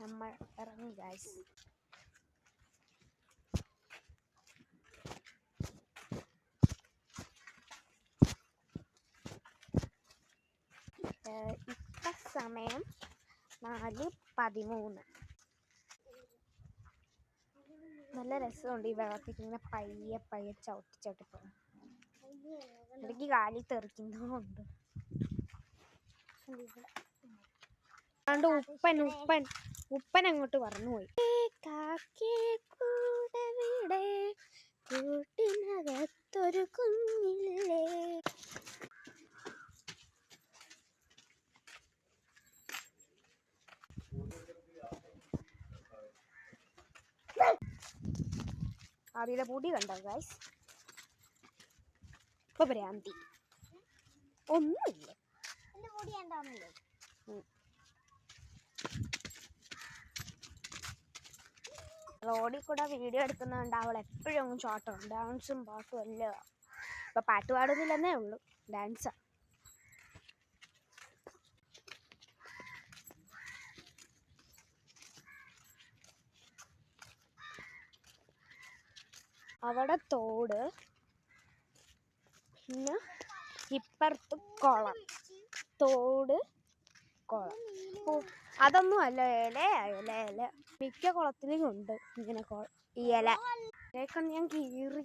നമ്മൾ ഇറങ്ങി ഗൈസ്. ഇപ്പം സമയം 4:13. നല്ല രസമുണ്ട് ഈ വെള്ളത്തിൽ ഇങ്ങനെ പയ്യെ പയ്യെ ചവിട്ടി പോകും. എനിക്ക് കാലിൽ തെറിക്കുന്നുണ്ട്. അതുകൊണ്ട് ഉപ്പൻ അങ്ങോട്ട് പറന്നുപോയി. കൂട്ടിനകത്തൊരു കുഞ്ഞില്ലേ. ആദ്യത്തെ പൊടി കണ്ടോ ഗൈസ്? ഇപ്പൊ ഭ്രാന്തി ഒന്നുമില്ല. റോഡിൽ കൂടെ വീഡിയോ എടുക്കുന്നതുകൊണ്ട് അവൾ എപ്പോഴും ഷോർട്ടും ഡാൻസും പാട്ടും എല്ലാം. ഇപ്പൊ പാട്ട് പാടുന്നില്ലെന്നേ ഉള്ളൂ, ഡാൻസാ. അവിടെ തോട്, പിന്നെ ഇപ്പുറത്ത് കുളം. തോട്, കുളം. അതൊന്നും അല്ല, ഇല. മിക്ക കുളത്തിലും ഉണ്ട് ഇങ്ങനെ ഈ ഇല. ഇതൊക്കെ ഞാൻ കീറി.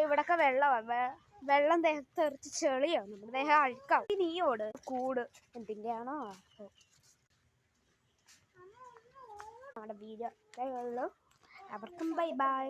ഇവിടൊക്കെ വെള്ളം ദേഹത്ത് തെറിച്ച് ചെളിയാവും, നമ്മുടെ ദേഹം അഴുക്കാവും. നീയോട് കൂട് എന്തിൻ്റെയാണോ നമ്മുടെ വീഡിയോ ഉള്ളൂ. അവർക്കും ബൈ ബൈ.